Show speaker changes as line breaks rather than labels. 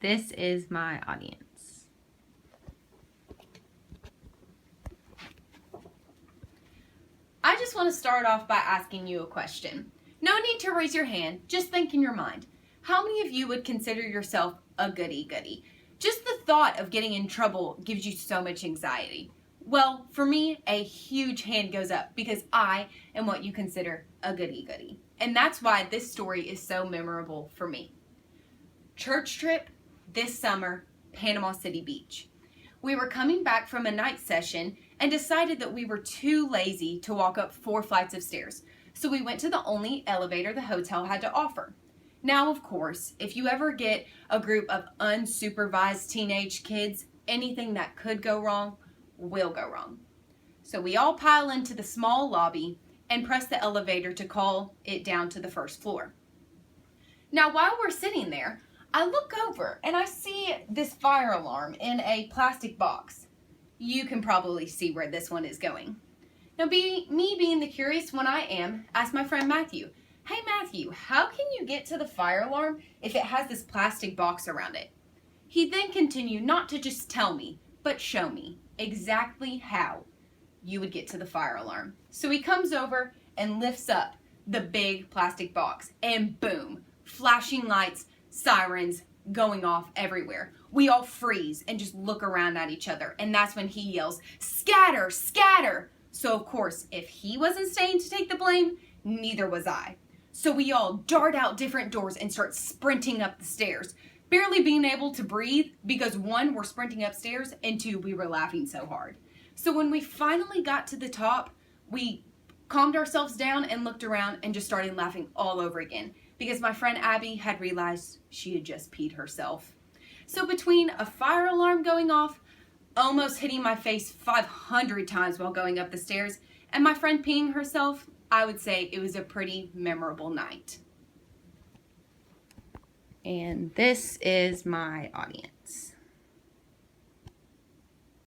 This is my audience. I just want to start off by asking you a question. No need to raise your hand, just think in your mind. How many of you would consider yourself a goody-goody? Just the thought of getting in trouble gives you so much anxiety. Well, for me, a huge hand goes up because I am what you consider a goody-goody. And that's why this story is so memorable for me. Church trip this summer, Panama City Beach. We were coming back from a night session and decided that we were too lazy to walk up 4 flights of stairs. So we went to the only elevator the hotel had to offer. Now, of course, if you ever get a group of unsupervised teenage kids, anything that could go wrong will go wrong. So we all pile into the small lobby and press the elevator to call it down to the first floor. Now, while we're sitting there, I look over and I see this fire alarm in a plastic box. You can probably see where this one is going. Now, me being the curious one I am, asked my friend Matthew, "Hey Matthew, how can you get to the fire alarm if it has this plastic box around it?" He then continued not to just tell me, but show me exactly how you would get to the fire alarm. So he comes over and lifts up the big plastic box, and boom, flashing lights, sirens going off everywhere. We all freeze and just look around at each other, and that's when he yells, "Scatter, scatter!" So of course, if he wasn't staying to take the blame, neither was I. So we all dart out different doors and start sprinting up the stairs, barely being able to breathe because 1, we're sprinting upstairs, and 2, we were laughing so hard. So when we finally got to the top, we calmed ourselves down and looked around and just started laughing all over again because my friend Abby had realized she had just peed herself. So between a fire alarm going off, almost hitting my face 500 times while going up the stairs, and my friend peeing herself, I would say it was a pretty memorable night. And this is my audience.